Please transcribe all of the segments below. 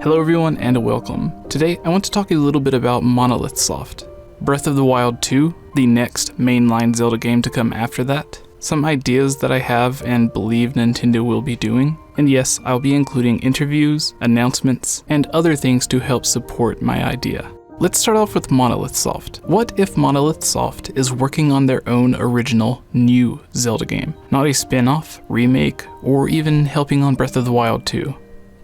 Hello everyone and welcome. Today I want to talk a little bit about Monolith Soft, Breath of the Wild 2, the next mainline Zelda game to come after that, some ideas that I have and believe Nintendo will be doing, and yes, I'll be including interviews, announcements, and other things to help support my idea. Let's start off with Monolith Soft. What if Monolith Soft is working on their own original new Zelda game? Not a spin-off, remake, or even helping on Breath of the Wild 2,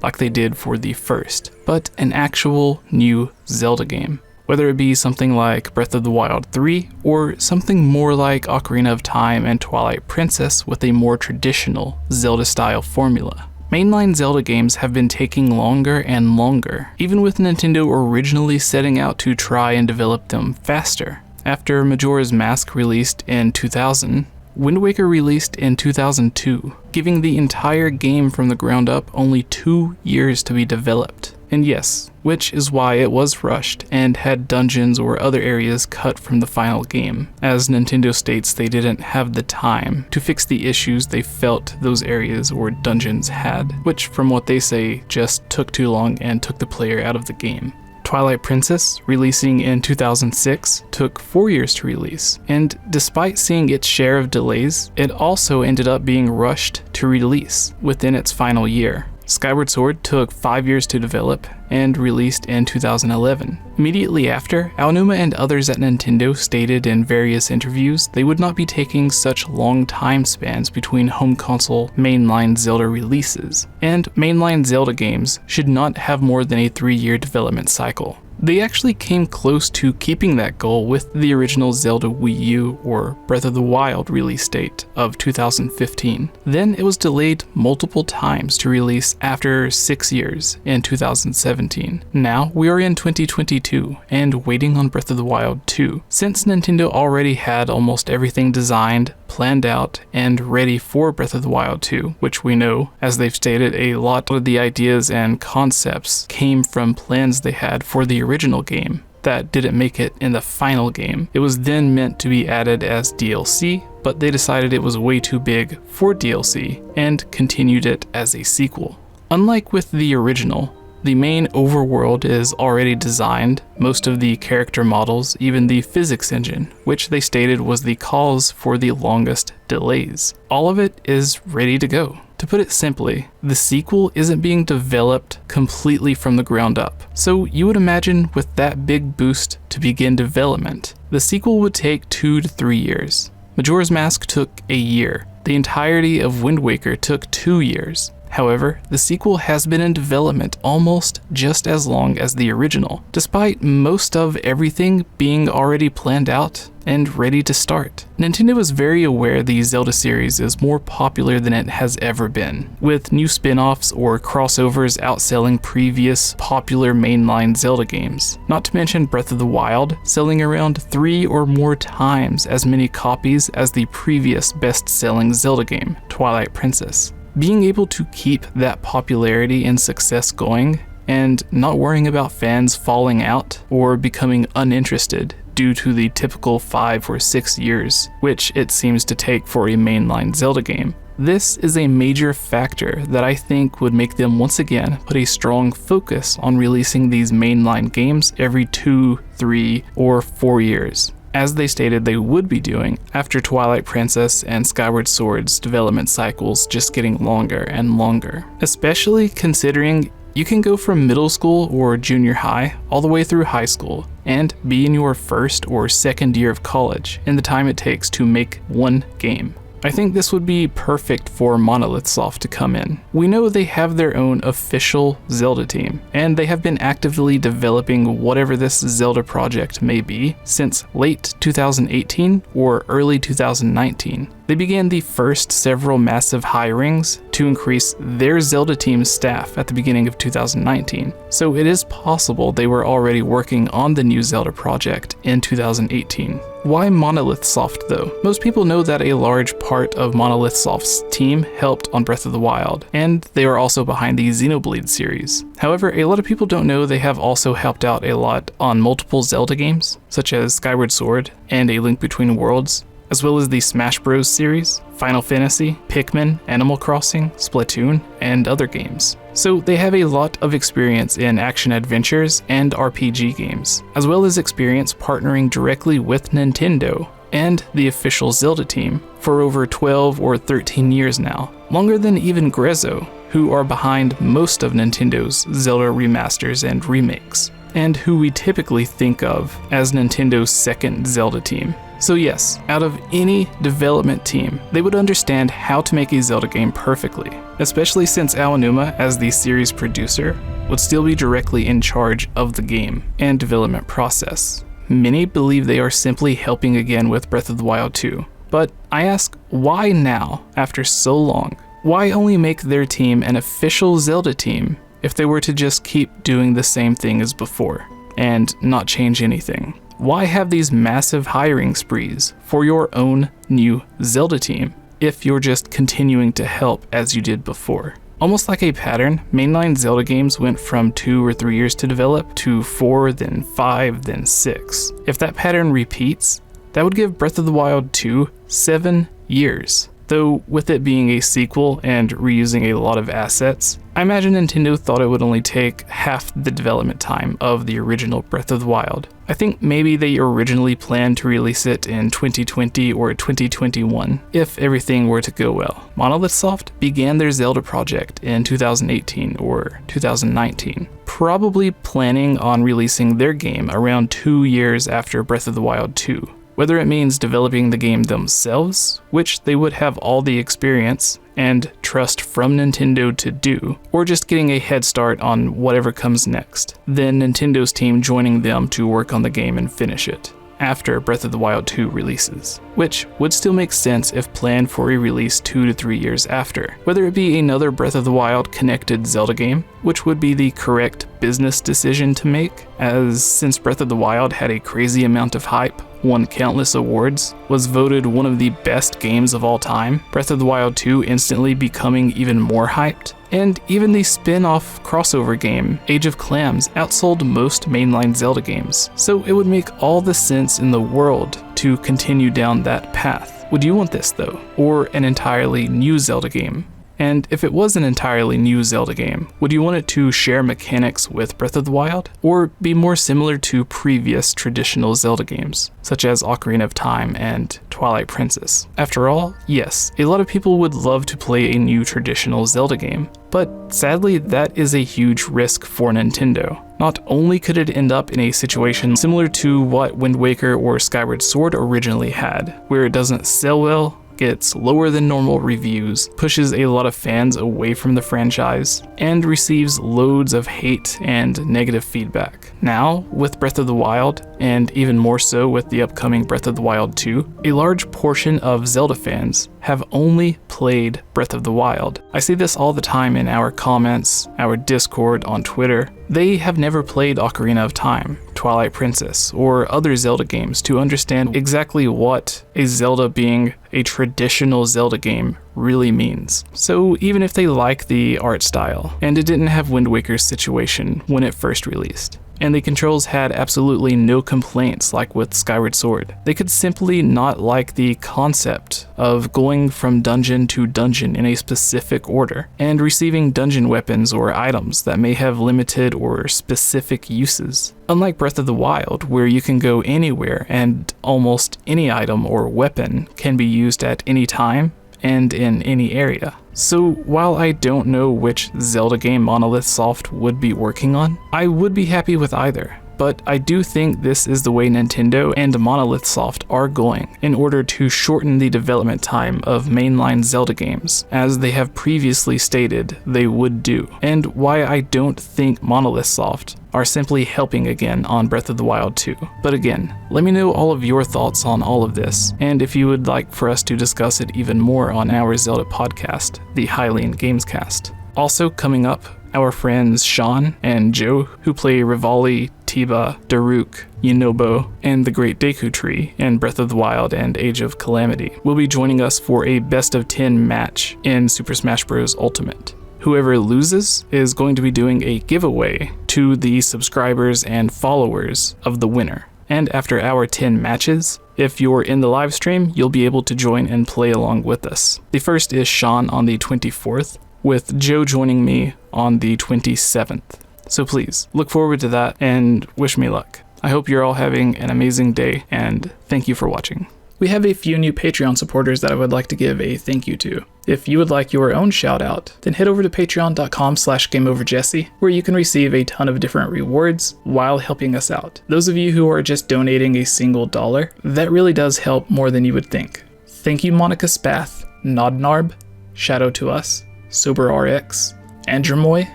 like they did for the first, but an actual new Zelda game. Whether it be something like Breath of the Wild 3, or something more like Ocarina of Time and Twilight Princess with a more traditional Zelda-style formula. Mainline Zelda games have been taking longer and longer, even with Nintendo originally setting out to try and develop them faster. After Majora's Mask released in 2000, Wind Waker released in 2002, giving the entire game from the ground up only 2 years to be developed. And yes, which is why it was rushed and had dungeons or other areas cut from the final game, as Nintendo states they didn't have the time to fix the issues they felt those areas or dungeons had, which from what they say just took too long and took the player out of the game. Twilight Princess, releasing in 2006, took 4 years to release, and despite seeing its share of delays, it also ended up being rushed to release within its final year. Skyward Sword took 5 years to develop and released in 2011. Immediately after, Aonuma and others at Nintendo stated in various interviews they would not be taking such long time spans between home console mainline Zelda releases, and mainline Zelda games should not have more than a 3-year development cycle. They actually came close to keeping that goal with the original Zelda Wii U or Breath of the Wild release date of 2015. Then it was delayed multiple times to release after 6 years in 2017. Now we are in 2022 and waiting on Breath of the Wild 2. Since Nintendo already had almost everything designed, planned out, and ready for Breath of the Wild 2, which we know, as they've stated, a lot of the ideas and concepts came from plans they had for the original game that didn't make it in the final game. It was then meant to be added as DLC, but they decided it was way too big for DLC and continued it as a sequel. Unlike with the original, the main overworld is already designed, most of the character models, even the physics engine, which they stated was the cause for the longest delays. All of it is ready to go. To put it simply, the sequel isn't being developed completely from the ground up. So you would imagine with that big boost to begin development, the sequel would take 2 to 3 years. Majora's Mask took a year. The entirety of Wind Waker took 2 years. However, the sequel has been in development almost just as long as the original, despite most of everything being already planned out and ready to start. Nintendo is very aware the Zelda series is more popular than it has ever been, with new spin-offs or crossovers outselling previous popular mainline Zelda games. Not to mention Breath of the Wild selling around 3 or more times as many copies as the previous best-selling Zelda game, Twilight Princess. Being able to keep that popularity and success going, and not worrying about fans falling out or becoming uninterested due to the typical 5 or 6 years, which it seems to take for a mainline Zelda game. This is a major factor that I think would make them once again put a strong focus on releasing these mainline games every 2, 3, or 4 years, as they stated they would be doing after Twilight Princess and Skyward Sword's development cycles just getting longer and longer. Especially considering you can go from middle school or junior high all the way through high school and be in your first or second year of college in the time it takes to make one game. I think this would be perfect for Monolith Soft to come in. We know they have their own official Zelda team, and they have been actively developing whatever this Zelda project may be since late 2018 or early 2019. They began the first several massive hirings to increase their Zelda team's staff at the beginning of 2019, so it is possible they were already working on the new Zelda project in 2018. Why Monolith Soft though? Most people know that a large part of Monolith Soft's team helped on Breath of the Wild, and they are also behind the Xenoblade series. However, a lot of people don't know they have also helped out a lot on multiple Zelda games, such as Skyward Sword and A Link Between Worlds, as well as the Smash Bros. Series, Final Fantasy, Pikmin, Animal Crossing, Splatoon, and other games. So they have a lot of experience in action adventures and RPG games, as well as experience partnering directly with Nintendo and the official Zelda team for over 12 or 13 years now, longer than even Grezzo, who are behind most of Nintendo's Zelda remasters and remakes, and who we typically think of as Nintendo's second Zelda team. So yes, out of any development team, they would understand how to make a Zelda game perfectly, especially since Aonuma, as the series producer, would still be directly in charge of the game and development process. Many believe they are simply helping again with Breath of the Wild 2, but I ask, why now, after so long? Why only make their team an official Zelda team if they were to just keep doing the same thing as before and not change anything? Why have these massive hiring sprees for your own new Zelda team if you're just continuing to help as you did before? Almost like a pattern, mainline Zelda games went from 2 or 3 years to develop to 4, then 5, then 6. If that pattern repeats, that would give Breath of the Wild 2 7 years. Though with it being a sequel and reusing a lot of assets, I imagine Nintendo thought it would only take half the development time of the original Breath of the Wild. I think maybe they originally planned to release it in 2020 or 2021, if everything were to go well. Monolith Soft began their Zelda project in 2018 or 2019, probably planning on releasing their game around 2 years after Breath of the Wild 2. Whether it means developing the game themselves, which they would have all the experience and trust from Nintendo to do, or just getting a head start on whatever comes next, then Nintendo's team joining them to work on the game and finish it after Breath of the Wild 2 releases, which would still make sense if planned for a release 2 to 3 years after. Whether it be another Breath of the Wild connected Zelda game, which would be the correct business decision to make, as since Breath of the Wild had a crazy amount of hype, won countless awards, was voted one of the best games of all time, Breath of the Wild 2 instantly becoming even more hyped, and even the spin-off crossover game, Age of Clams, outsold most mainline Zelda games, so it would make all the sense in the world to continue down that path. Would you want this though? Or an entirely new Zelda game? And if it was an entirely new Zelda game, would you want it to share mechanics with Breath of the Wild? Or be more similar to previous traditional Zelda games, such as Ocarina of Time and Twilight Princess? After all, yes, a lot of people would love to play a new traditional Zelda game, but sadly that is a huge risk for Nintendo. Not only could it end up in a situation similar to what Wind Waker or Skyward Sword originally had, where it doesn't sell well, gets lower than normal reviews, pushes a lot of fans away from the franchise, and receives loads of hate and negative feedback. Now, with Breath of the Wild, and even more so with the upcoming Breath of the Wild 2, a large portion of Zelda fans have only played Breath of the Wild. I see this all the time in our comments, our Discord, on Twitter. They have never played Ocarina of Time, Twilight Princess, or other Zelda games to understand exactly what a Zelda being a traditional Zelda game really means. So even if they like the art style, and it didn't have Wind Waker's situation when it first released, and the controls had absolutely no complaints like with Skyward Sword, they could simply not like the concept of going from dungeon to dungeon in a specific order, and receiving dungeon weapons or items that may have limited or specific uses. Unlike Breath of the Wild, where you can go anywhere and almost any item or weapon can be used at any time and in any area. So while I don't know which Zelda game Monolith Soft would be working on, I would be happy with either. But I do think this is the way Nintendo and Monolith Soft are going in order to shorten the development time of mainline Zelda games, as they have previously stated they would do, and why I don't think Monolith Soft are simply helping again on Breath of the Wild 2. But again, let me know all of your thoughts on all of this, and if you would like for us to discuss it even more on our Zelda podcast, the Hylian Gamescast. Also coming up, our friends Sean and Joe, who play Revali, Tiba, Daruk, Yunobo, and the Great Deku Tree in Breath of the Wild and Age of Calamity, will be joining us for a best of 10 match in Super Smash Bros. Ultimate. Whoever loses is going to be doing a giveaway to the subscribers and followers of the winner. And after our 10 matches, if you're in the live stream, you'll be able to join and play along with us. The first is Sean on the 24th, with Joe joining me on the 27th. So please, look forward to that and wish me luck. I hope you're all having an amazing day, and thank you for watching. We have a few new Patreon supporters that I would like to give a thank you to. If you would like your own shout out, then head over to patreon.com/GameOverJesse, where you can receive a ton of different rewards while helping us out. Those of you who are just donating a single $1, that really does help more than you would think. Thank you Monica Spath, NORNARB, Shadow to Us, SOBERX, 𝗓𝗛𝗄,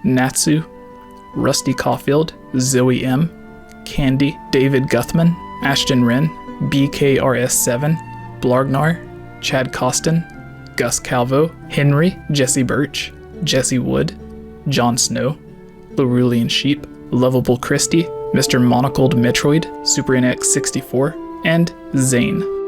NATSU, Rusty Caulfield, Zoe M, Candy, David Guthman, Ashton Wren, BKRS7, Blargnar, Chad Costin, Gus Calvo, Henry, Jesse Birch, Jesse Wood, Jon Snow, Larulian Sheep, Lovable Christie, Mr. Monocled Metroid, Super NX64, and ZAIN.